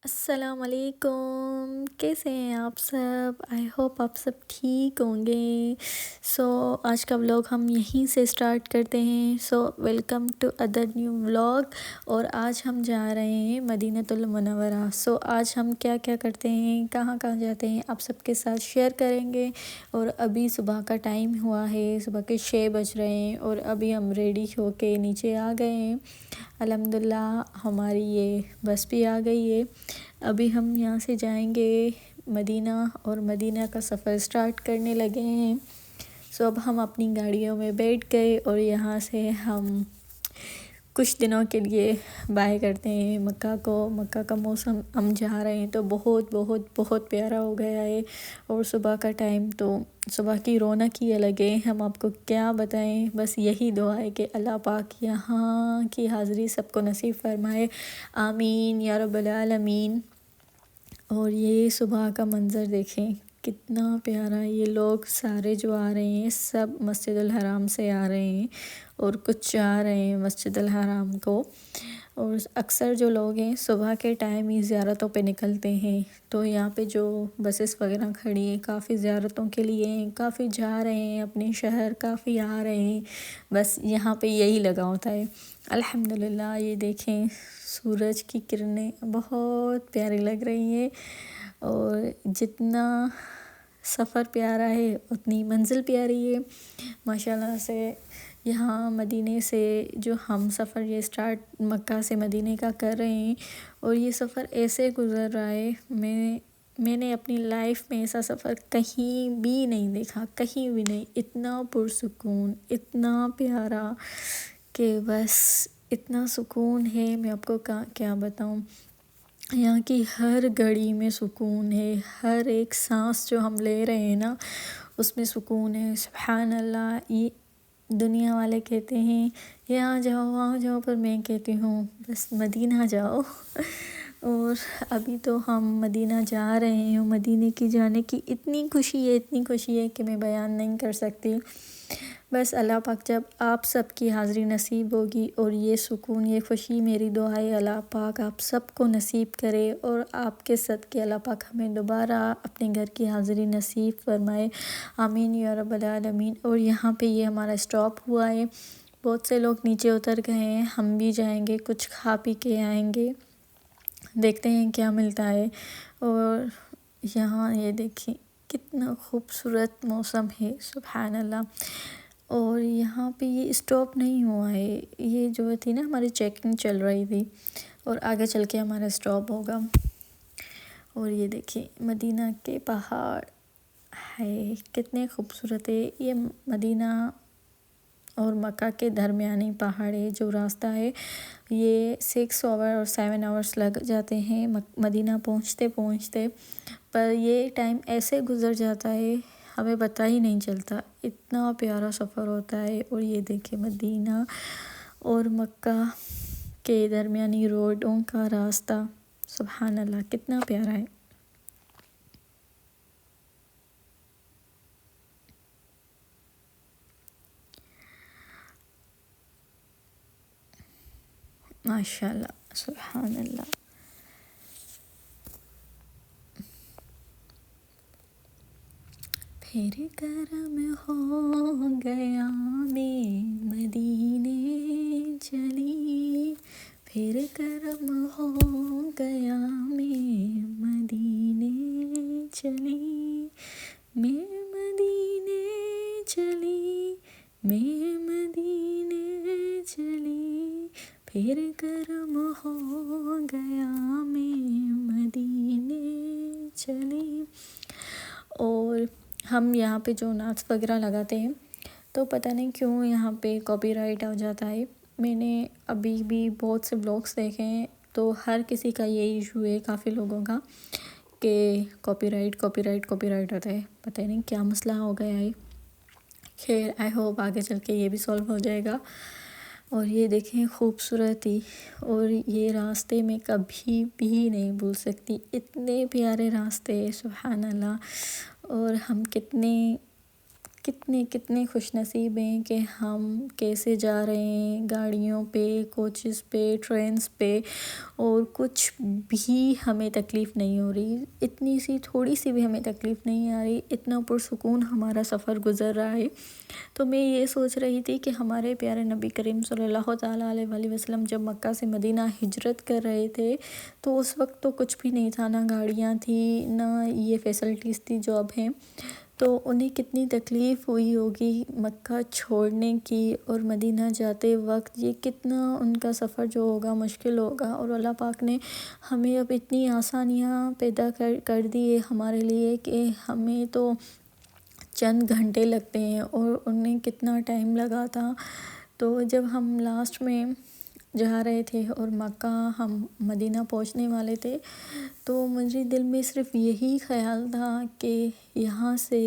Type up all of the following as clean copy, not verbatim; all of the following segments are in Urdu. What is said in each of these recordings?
السلام علیکم، کیسے ہیں آپ سب؟ آئی ہوپ آپ سب ٹھیک ہوں گے۔ آج کا ولاگ ہم یہیں سے سٹارٹ کرتے ہیں۔ Welcome to other new vlog. اور آج ہم جا رہے ہیں مدینۃ المنورہ۔ آج ہم کیا کیا کرتے ہیں، کہاں کہاں جاتے ہیں، آپ سب کے ساتھ شیئر کریں گے۔ اور ابھی صبح کا ٹائم ہوا ہے، صبح کے 6 بج رہے ہیں اور ابھی ہم ریڈی ہو کے نیچے آ گئے ہیں۔ الحمدللہ ہماری یہ بس بھی آ گئی ہے۔ ابھی ہم یہاں سے جائیں گے مدینہ اور مدینہ کا سفر سٹارٹ کرنے لگے ہیں۔ اب ہم اپنی گاڑیوں میں بیٹھ گئے اور یہاں سے ہم کچھ دنوں کے لیے بائے کرتے ہیں مکہ کو۔ مکہ کا موسم ہم جا رہے ہیں تو بہت بہت بہت پیارا ہو گیا ہے۔ اور صبح کا ٹائم تو صبح کی رونق ہی الگ ہے، ہم آپ کو کیا بتائیں۔ بس یہی دعا ہے کہ اللہ پاک یہاں کی حاضری سب کو نصیب فرمائے، آمین یا رب العالمین۔ اور یہ صبح کا منظر دیکھیں کتنا پیارا ہے۔ یہ لوگ سارے جو آ رہے ہیں سب مسجد الحرام سے آ رہے ہیں اور کچھ جا رہے ہیں مسجد الحرام کو۔ اور اکثر جو لوگ ہیں صبح کے ٹائم ہی زیارتوں پہ نکلتے ہیں، تو یہاں پہ جو بسیز وغیرہ کھڑی ہیں کافی زیارتوں کے لیے ہیں، کافی جا رہے ہیں اپنے شہر، کافی آ رہے ہیں۔ بس یہاں پہ یہی لگا ہوتا ہے۔ الحمدللہ یہ دیکھیں سورج کی کرنیں بہت پیاری لگ رہی ہیں، اور جتنا سفر پیارا ہے اتنی منزل پیاری ہے ماشاءاللہ سے۔ یہاں مدینے سے جو ہم سفر یہ سٹارٹ مکہ سے مدینے کا کر رہے ہیں، اور یہ سفر ایسے گزر رہا ہے، میں نے اپنی لائف میں ایسا سفر کہیں بھی نہیں دیکھا، کہیں بھی نہیں۔ اتنا پرسکون، اتنا پیارا کہ بس اتنا سکون ہے، میں آپ کو کیا بتاؤں۔ یہاں کی ہر گھڑی میں سکون ہے، ہر ایک سانس جو ہم لے رہے ہیں نا اس میں سکون ہے۔ سبحان اللہ۔ یہ دنیا والے کہتے ہیں یہاں جاؤ وہاں جاؤ، پر میں کہتی ہوں بس مدینہ جاؤ۔ اور ابھی تو ہم مدینہ جا رہے ہیں، مدینے کی جانے کی اتنی خوشی ہے کہ میں بیان نہیں کر سکتی۔ بس اللہ پاک جب آپ سب کی حاضری نصیب ہوگی اور یہ سکون، یہ خوشی، میری دعا ہے اللہ پاک آپ سب کو نصیب کرے، اور آپ کے صدقے اللہ پاک ہمیں دوبارہ اپنے گھر کی حاضری نصیب فرمائے، آمین یا رب العالمین۔ اور یہاں پہ یہ ہمارا اسٹاپ ہوا ہے، بہت سے لوگ نیچے اتر گئے ہیں، ہم بھی جائیں گے، کچھ کھا پی کے آئیں گے، دیکھتے ہیں کیا ملتا ہے۔ اور یہاں یہ دیکھیں کتنا خوبصورت موسم ہے، سبحان اللہ۔ اور یہاں پہ یہ اسٹاپ نہیں ہوا ہے، یہ جو تھی نا ہماری چیکنگ چل رہی تھی، اور آگے چل کے ہمارا اسٹاپ ہوگا۔ اور یہ دیکھیں مدینہ کے پہاڑ ہے کتنے خوبصورت ہے۔ یہ مدینہ اور مکہ کے درمیانی پہاڑ ہے، جو راستہ ہے یہ 6 آور اور 7 آورس لگ جاتے ہیں مدینہ پہنچتے، پر یہ ٹائم ایسے گزر جاتا ہے ہمیں پتہ ہی نہیں چلتا، اتنا پیارا سفر ہوتا ہے۔ اور یہ دیکھیں مدینہ اور مکہ کے درمیانی روڈوں کا راستہ، سبحان اللہ کتنا پیارا ہے۔ ماشاءاللہ سبحان اللہ۔ پھر کرم ہو گیا میں مدینے چلی، پھر کرم ہو گیا میں مدینے چلی، میں مدینے چلی، میں مدینے چلی، پھر کرم ہو گیا میں مدینے چلی۔ اور ہم یہاں پہ جو نعت وغیرہ لگاتے ہیں تو پتہ نہیں کیوں یہاں پہ کاپی رائٹ آ جاتا ہے۔ میں نے ابھی بھی بہت سے بلاگس دیکھے ہیں تو ہر کسی کا یہی ایشو ہے، کافی لوگوں کا، کہ کاپی رائٹ ہوتا ہے، پتہ نہیں کیا مسئلہ ہو گیا ہے۔ خیر آئی ہوپ آگے چل کے یہ بھی سولو ہو جائے گا۔ اور یہ دیکھیں خوبصورتی، اور یہ راستے میں کبھی بھی نہیں بھول سکتی، اتنے پیارے راستے، سبحان اللہ۔ اور ہم کتنے خوش نصیب ہیں کہ ہم کیسے جا رہے ہیں، گاڑیوں پہ، کوچز پہ، ٹرینز پہ، اور کچھ بھی ہمیں تکلیف نہیں ہو رہی، اتنی سی تھوڑی سی بھی ہمیں تکلیف نہیں آ رہی، اتنا پرسکون ہمارا سفر گزر رہا ہے۔ تو میں یہ سوچ رہی تھی کہ ہمارے پیارے نبی کریم صلی اللہ تعالیٰ علیہ وآلہ وسلم جب مکہ سے مدینہ ہجرت کر رہے تھے تو اس وقت تو کچھ بھی نہیں تھا، نہ گاڑیاں تھیں، نہ یہ فیسلٹیز تھی جو اب ہیں، تو انہیں کتنی تکلیف ہوئی ہوگی مکہ چھوڑنے کی، اور مدینہ جاتے وقت یہ کتنا ان کا سفر جو ہوگا مشکل ہوگا، اور اللہ پاک نے ہمیں اب اتنی آسانیاں پیدا کر دی ہے ہمارے لیے کہ ہمیں تو چند گھنٹے لگتے ہیں، اور انہیں کتنا ٹائم لگا تھا۔ تو جب ہم لاسٹ میں جا رہے تھے اور مکہ ہم مدینہ پہنچنے والے تھے تو مجھے دل میں صرف یہی خیال تھا کہ یہاں سے،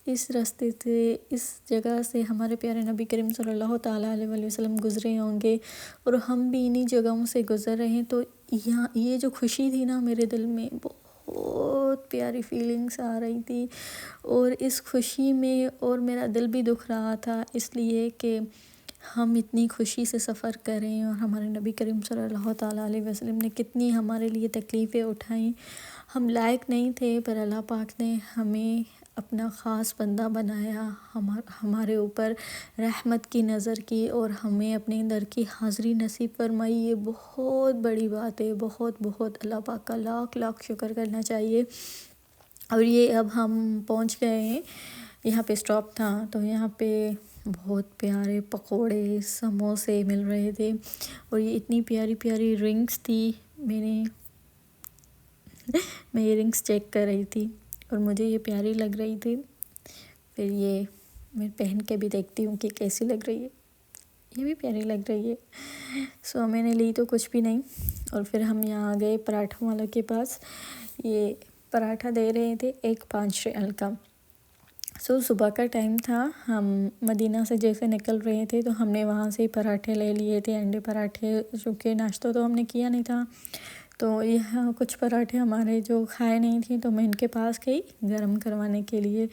اس راستے سے، اس جگہ سے ہمارے پیارے نبی کریم صلی اللہ تعالیٰ علیہ وآلہ وسلم گزرے ہوں گے، اور ہم بھی انہی جگہوں سے گزر رہے ہیں۔ تو یہاں یہ جو خوشی تھی نا میرے دل میں، بہت پیاری فیلنگس آ رہی تھی، اور اس خوشی میں اور میرا دل بھی دکھ رہا تھا اس لیے کہ ہم اتنی خوشی سے سفر کریں، اور ہمارے نبی کریم صلی اللہ تعالیٰ علیہ وسلم نے کتنی ہمارے لیے تکلیفیں اٹھائیں، ہم لائق نہیں تھے پر اللہ پاک نے ہمیں اپنا خاص بندہ بنایا، ہمارے اوپر رحمت کی نظر کی اور ہمیں اپنے در کی حاضری نصیب فرمائی۔ یہ بہت بڑی بات ہے، بہت بہت اللہ پاک کا لاکھ لاکھ شکر کرنا چاہیے۔ اور یہ اب ہم پہنچ گئے ہیں، یہاں پہ اسٹاپ تھا تو یہاں پہ بہت پیارے پکوڑے، سموسے مل رہے تھے، اور یہ اتنی پیاری پیاری رنگس تھی، میں یہ رنگس چیک کر رہی تھی اور مجھے یہ پیاری لگ رہی تھی، پھر یہ میں پہن کے بھی دیکھتی ہوں کہ کیسی لگ رہی ہے، یہ بھی پیاری لگ رہی ہے۔ سو میں نے لی تو کچھ بھی نہیں، اور پھر ہم یہاں آ گئے پراٹھوں والوں کے پاس، یہ پراٹھا دے رہے تھے ایک 5 ریال کا۔ صبح کا ٹائم تھا، ہم مدینہ سے جیسے نکل رہے تھے تو ہم نے وہاں سے پراٹھے لے لیے تھے، انڈے پراٹھے، چونکہ ناشتہ تو ہم نے کیا نہیں تھا، تو یہاں کچھ پراٹھے ہمارے جو کھائے نہیں تھے تو میں ان کے پاس گئی گرم کروانے کے لیے،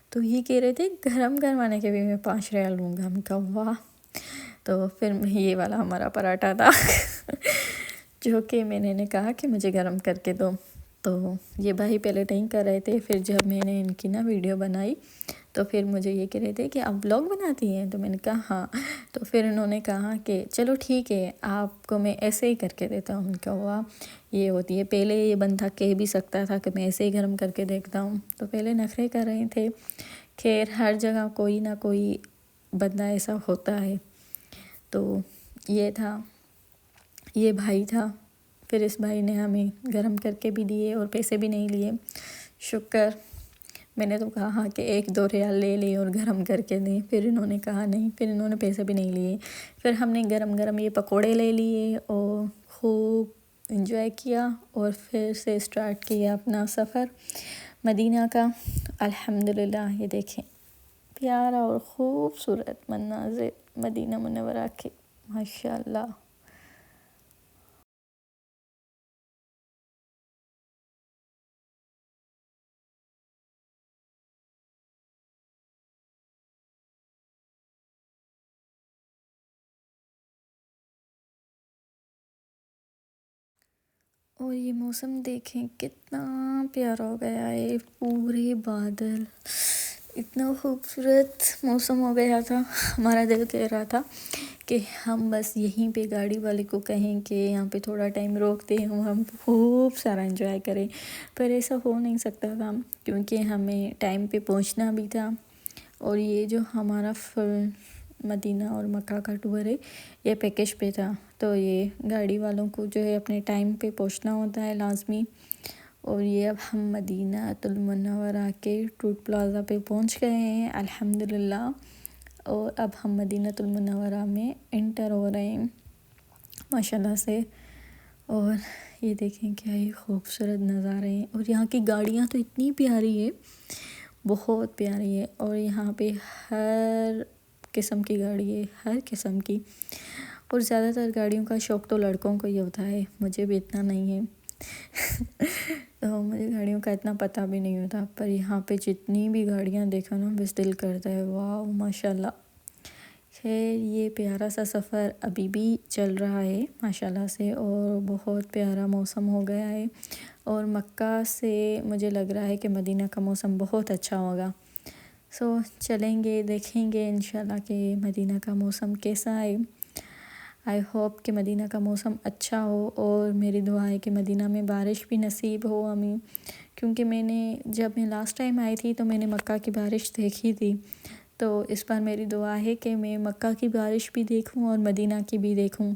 تو یہ کہہ رہے تھے گرم کروانے کے بھی میں 5 ریال لوں گا، ہم کہا واہ۔ تو پھر یہ والا ہمارا پراٹھا تھا جو کہ میں نے کہا کہ مجھے گرم کر کے دو، تو یہ بھائی پہلے نہیں کر رہے تھے، پھر جب میں نے ان کی ویڈیو بنائی تو پھر مجھے یہ کہہ رہے تھے کہ آپ بلاگ بناتی ہیں، تو میں نے کہا ہاں، تو پھر انہوں نے کہا کہ چلو ٹھیک ہے آپ کو میں ایسے ہی کر کے دیتا ہوں، کیا ہوا یہ ہوتی ہے، پہلے یہ بندہ کہہ بھی سکتا تھا کہ میں ایسے ہی گرم کر کے دیکھتا ہوں، تو پہلے نخرے کر رہے تھے، خیر ہر جگہ کوئی نہ کوئی بندہ ایسا ہوتا ہے، تو یہ تھا، یہ بھائی تھا، پھر اس بھائی نے ہمیں گرم کر کے بھی دیے اور پیسے بھی نہیں لیے، شکر۔ میں نے تو کہا کہ 1-2 ریال لے لیں اور گرم کر کے دیں، پھر انہوں نے کہا نہیں، پھر انہوں نے پیسے بھی نہیں لیے، پھر ہم نے گرم گرم یہ پکوڑے لے لیے اور خوب انجوائے کیا، اور پھر سے اسٹارٹ کیا اپنا سفر مدینہ کا۔ الحمدللہ یہ دیکھیں پیارا اور خوبصورت مناظر مدینہ منورہ کے، ماشاءاللہ۔ اور یہ موسم دیکھیں کتنا پیارا ہو گیا ہے، پورے بادل، اتنا خوبصورت موسم ہو گیا تھا، ہمارا دل کہہ رہا تھا کہ ہم بس یہیں پہ گاڑی والے کو کہیں کہ یہاں پہ تھوڑا ٹائم روکتے ہیں، ہم خوب سارا انجوائے کریں، پر ایسا ہو نہیں سکتا تھا کیونکہ ہمیں ٹائم پہ پہنچنا بھی تھا، اور یہ جو ہمارا مدینہ اور مکہ کا ٹور ہے یہ پیکیج پہ تھا، تو یہ گاڑی والوں کو جو ہے اپنے ٹائم پہ پہنچنا ہوتا ہے لازمی، اور یہ اب ہم مدینہ المنورہ کے ٹروٹ پلازا پہ پہنچ گئے ہیں الحمدللہ، اور اب ہم مدینہ المنورہ میں انٹر ہو رہے ہیں ماشاءاللہ سے۔ اور یہ دیکھیں کیا ہی خوبصورت نظارے ہیں، اور یہاں کی گاڑیاں تو اتنی پیاری ہے، بہت پیاری ہے، اور یہاں پہ ہر قسم کی گاڑی ہے، ہر قسم کی، اور زیادہ تر گاڑیوں کا شوق تو لڑکوں کو ہی ہوتا ہے، مجھے بھی اتنا نہیں ہے تو مجھے گاڑیوں کا اتنا پتہ بھی نہیں ہوتا، پر یہاں پہ جتنی بھی گاڑیاں دیکھو نا بس دل کرتا ہے واو ماشاءاللہ۔ خیر یہ پیارا سا سفر ابھی بھی چل رہا ہے ماشاءاللہ سے، اور بہت پیارا موسم ہو گیا ہے، اور مکہ سے مجھے لگ رہا ہے کہ مدینہ کا موسم بہت اچھا ہوگا۔ چلیں گے دیکھیں گے انشاءاللہ کہ مدینہ کا موسم کیسا ہے۔ آئی ہوپ کہ مدینہ کا موسم اچھا ہو، اور میری دعا ہے کہ مدینہ میں بارش بھی نصیب ہو ہمیں، کیونکہ جب میں لاسٹ ٹائم آئی تھی تو میں نے مکہ کی بارش دیکھی تھی، تو اس بار میری دعا ہے کہ میں مکہ کی بارش بھی دیکھوں اور مدینہ کی بھی دیکھوں۔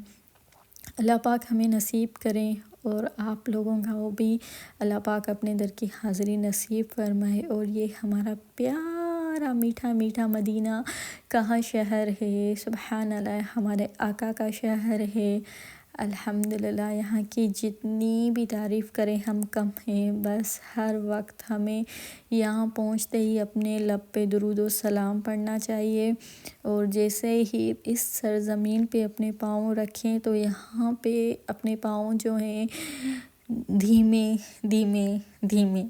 اللہ پاک ہمیں نصیب کریں، اور آپ لوگوں کا وہ بھی اللہ پاک اپنے در کی حاضری نصیب فرمائے۔ اور یہ ہمارا پیارا میٹھا میٹھا مدینہ کہاں شہر ہے، سبحان اللہ، ہمارے آقا کا شہر ہے۔ الحمدللہ یہاں کی جتنی بھی تعریف کریں ہم کم ہیں، بس ہر وقت ہمیں یہاں پہنچتے ہی اپنے لب پہ درود و سلام پڑھنا چاہیے، اور جیسے ہی اس سرزمین پہ اپنے پاؤں رکھیں تو یہاں پہ اپنے پاؤں جو ہیں دھیمے دھیمے دھیمے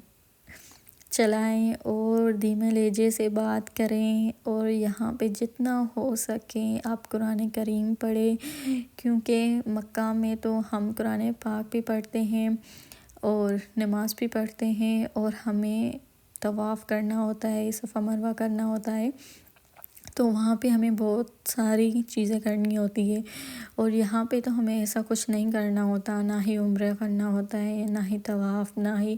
چلائیں، اور دھیمے لہجے سے بات کریں، اور یہاں پہ جتنا ہو سکیں آپ قرآن کریم پڑھیں، کیونکہ مکہ میں تو ہم قرآن پاک بھی پڑھتے ہیں اور نماز بھی پڑھتے ہیں، اور ہمیں طواف کرنا ہوتا ہے، صفا مروہ کرنا ہوتا ہے، تو وہاں پہ ہمیں بہت ساری چیزیں کرنی ہوتی ہے، اور یہاں پہ تو ہمیں ایسا کچھ نہیں کرنا ہوتا، نہ ہی عمرہ کرنا ہوتا ہے، نہ ہی طواف، نہ ہی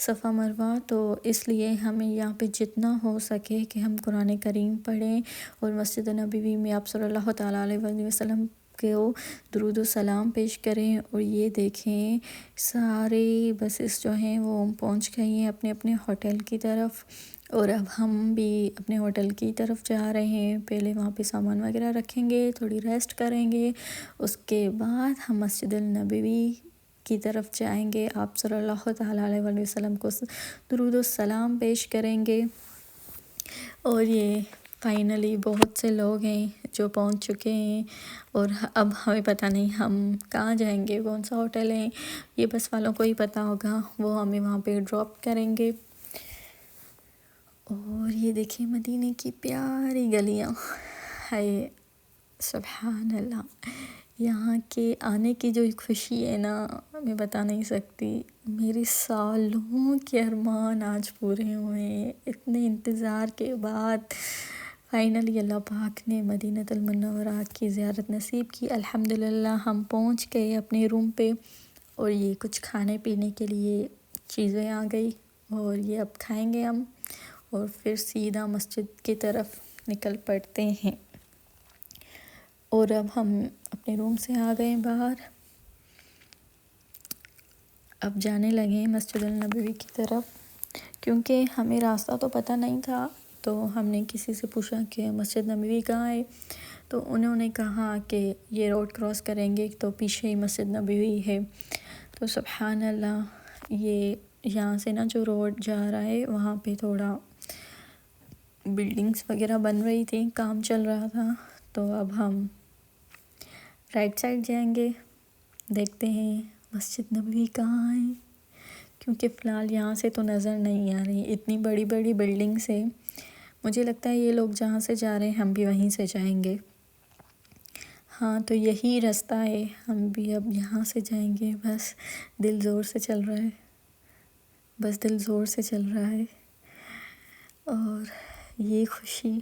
صفا مروہ۔ تو اس لیے ہمیں یہاں پہ جتنا ہو سکے کہ ہم قرآن کریم پڑھیں، اور مسجد نبوی میں آپ صلی اللہ تعالیٰ علیہ وسلم کو درود و سلام پیش کریں۔ اور یہ دیکھیں سارے بسز جو ہیں وہ پہنچ گئی ہیں اپنے اپنے ہوٹل کی طرف، اور اب ہم بھی اپنے ہوٹل کی طرف جا رہے ہیں۔ پہلے وہاں پہ سامان وغیرہ رکھیں گے، تھوڑی ریسٹ کریں گے، اس کے بعد ہم مسجد النبوی کی طرف جائیں گے، آپ صلی اللہ تعالیٰ علیہ وسلم کو درود و سلام پیش کریں گے۔ اور یہ فائنلی بہت سے لوگ ہیں جو پہنچ چکے ہیں، اور اب ہمیں پتہ نہیں ہم کہاں جائیں گے، کون سا ہوٹل ہے، یہ بس والوں کو ہی پتہ ہوگا، وہ ہمیں وہاں پہ ڈراپ کریں گے۔ اور یہ دیکھیں مدینے کی پیاری گلیاں، ہائے سبحان اللہ، یہاں کے آنے کی جو خوشی ہے نا میں بتا نہیں سکتی۔ میرے سالوں کے ارمان آج پورے ہوئے ہیں، اتنے انتظار کے بعد فائنلی اللہ پاک نے مدینہ المنورہ کی زیارت نصیب کی۔ الحمدللہ ہم پہنچ گئے اپنے روم پہ، اور یہ کچھ کھانے پینے کے لیے چیزیں آ گئی، اور یہ اب کھائیں گے ہم، اور پھر سیدھا مسجد کی طرف نکل پڑتے ہیں۔ اور اب ہم اپنے روم سے آ گئے باہر، اب جانے لگے ہیں مسجد النبوی کی طرف، کیونکہ ہمیں راستہ تو پتہ نہیں تھا، تو ہم نے کسی سے پوچھا کہ مسجد نبوی کہاں ہے، تو انہوں نے کہا کہ یہ روڈ کراس کریں گے تو پیچھے ہی مسجد نبوی ہے۔ تو سبحان اللہ، یہ یہاں سے نا جو روڈ جا رہا ہے وہاں پہ تھوڑا بلڈنگز وغیرہ بن رہی تھی، کام چل رہا تھا، تو اب ہم رائٹ سائڈ جائیں گے، دیکھتے ہیں مسجد نبوی کہاں ہے، کیونکہ فی الحال یہاں سے تو نظر نہیں آ رہی، اتنی بڑی بڑی بلڈنگز ہیں، مجھے لگتا ہے یہ لوگ جہاں سے جا رہے ہیں ہم بھی وہیں سے جائیں گے۔ ہاں تو یہی راستہ ہے، ہم بھی اب یہاں سے جائیں گے، بس دل زور سے چل رہا ہے، بس دل زور سے چل رہا ہے۔ اور یہ خوشی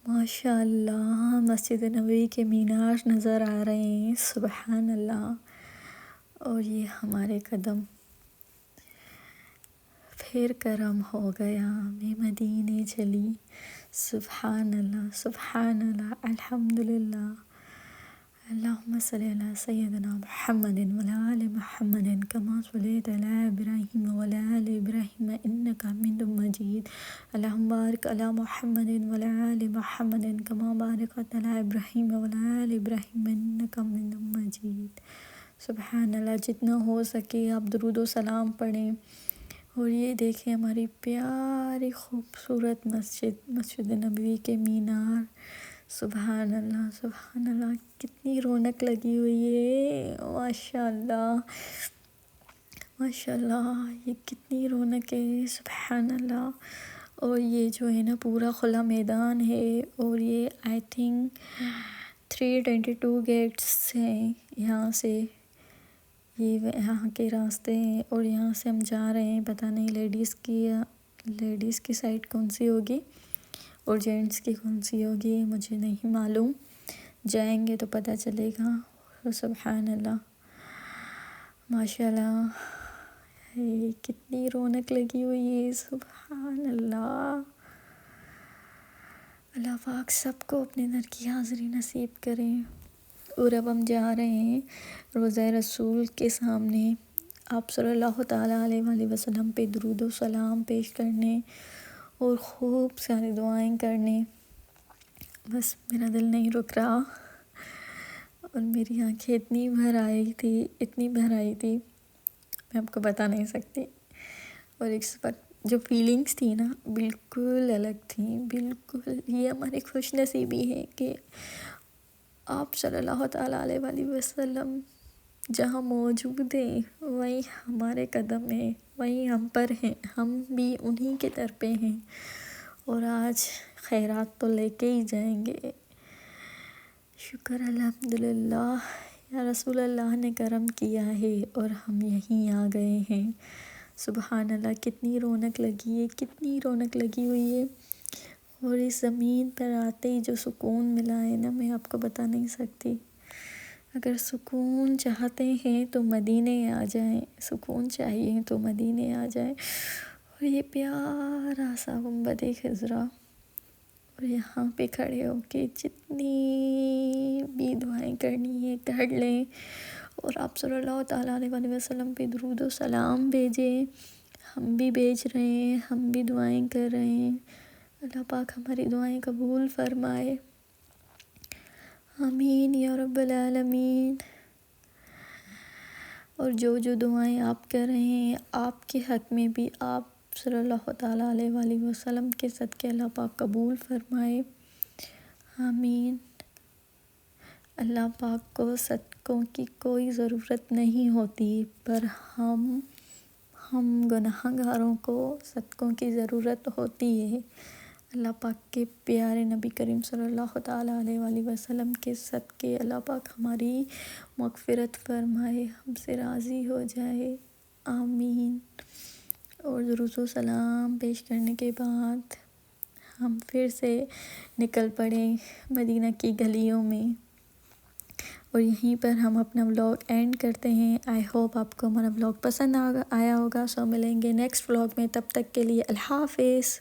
ماشاء اللہ، مسجد نبوی کے مینار نظر آ رہے ہیں، سبحان اللہ، اور یہ ہمارے قدم، پھر کرم ہو گیا میں مدینے چلی، سبحان اللہ سبحان اللہ، الحمدللہ، اللہم صلی علی سیدنا محمد وعلی آل محمد کما صلیت علی ابراہیم وعلی آل ابراہیم انک حمید مجید، اللہم بارک علی محمد وعلی آل محمد کما بارکت علی ابراہیم وعلی آل ابراہیم انک حمید مجید۔ سبحان اللہ، جتنا ہو سکے آپ درود و سلام پڑھیں۔ اور یہ دیکھیں ہماری پیاری خوبصورت مسجد نبوی کے مینار، سبحان اللہ سبحان اللہ، کتنی رونق لگی ہوئی ہے، ماشاء اللہ ماشاءاللہ یہ کتنی رونق ہے، سبحان اللہ۔ اور یہ جو ہے نا پورا کھلا میدان ہے، اور یہ آئی تھنک 322 گیٹس ہیں یہاں سے، یہ یہاں کے راستے ہیں، اور یہاں سے ہم جا رہے ہیں۔ پتہ نہیں لیڈیز کی سائڈ کون سی ہوگی اور جینٹس کی کون سی ہوگی، مجھے نہیں معلوم، جائیں گے تو پتہ چلے گا۔ سبحان اللہ، ماشاءاللہ یہ کتنی رونق لگی ہوئی ہے، سبحان اللہ۔ اللہ پاک سب کو اپنے در کی حاضری نصیب کریں۔ اور اب ہم جا رہے ہیں روضہ رسول کے سامنے آپ صلی اللہ تعالیٰ علیہ وآلہ وسلم پہ درود و سلام پیش کرنے اور خوب ساری دعائیں کرنے۔ بس میرا دل نہیں رک رہا، اور میری آنکھیں اتنی بھر آئی تھی میں آپ کو بتا نہیں سکتی۔ اور اس وقت جو فیلنگز تھی نا بالکل الگ تھیں، بالکل۔ یہ ہماری خوش نصیبی ہے کہ آپ صلی اللہ تعالیٰ علیہ وآلہ وسلم جہاں موجود ہیں وہیں ہمارے قدم ہیں، وہیں ہم پر ہیں، ہم بھی انہی کے در پہ ہیں، اور آج خیرات تو لے کے ہی جائیں گے۔ شکر الحمدللہ، یا رسول اللہ نے کرم کیا ہے اور ہم یہیں آ گئے ہیں۔ سبحان اللہ، کتنی رونق لگی ہوئی ہے، اور اس زمین پر آتے ہی جو سکون ملا ہے نا میں آپ کو بتا نہیں سکتی۔ اگر سکون چاہتے ہیں تو مدینے آ جائیں، سکون چاہیے تو مدینے آ جائیں۔ اور یہ پیارا سا گنبد خضرا، اور یہاں پہ کھڑے ہو کے جتنی بھی دعائیں کرنی ہے کر لیں، اور آپ صلی اللہ تعالیٰ علیہ وآلہ وسلم پہ درود و سلام بھیجیں۔ ہم بھی بھیج رہے ہیں، ہم بھی دعائیں کر رہے ہیں۔ اللہ پاک ہماری دعائیں قبول فرمائے، آمین یا رب العالمین۔ اور جو دعائیں آپ کر رہے ہیں آپ کے حق میں بھی آپ صلی اللہ تعالیٰ علیہ وآلہ وسلم کے صدقے اللہ پاک قبول فرمائے، آمین۔ اللہ پاک کو صدقوں کی کوئی ضرورت نہیں ہوتی، پر ہم گناہ گاروں کو صدقوں کی ضرورت ہوتی ہے۔ اللہ پاک کے پیارے نبی کریم صلی اللہ تعالیٰ علیہ وآلہ وسلم کے صدقے اللہ پاک ہماری مغفرت فرمائے، ہم سے راضی ہو جائے، آمین۔ اور درود و سلام پیش کرنے کے بعد ہم پھر سے نکل پڑے مدینہ کی گلیوں میں، اور یہیں پر ہم اپنا ولاگ اینڈ کرتے ہیں۔ آئی ہوپ آپ کو ہمارا ولاگ پسند آیا ہوگا، سو ملیں گے نیکسٹ ولاگ میں، تب تک کے لیے اللہ حافظ۔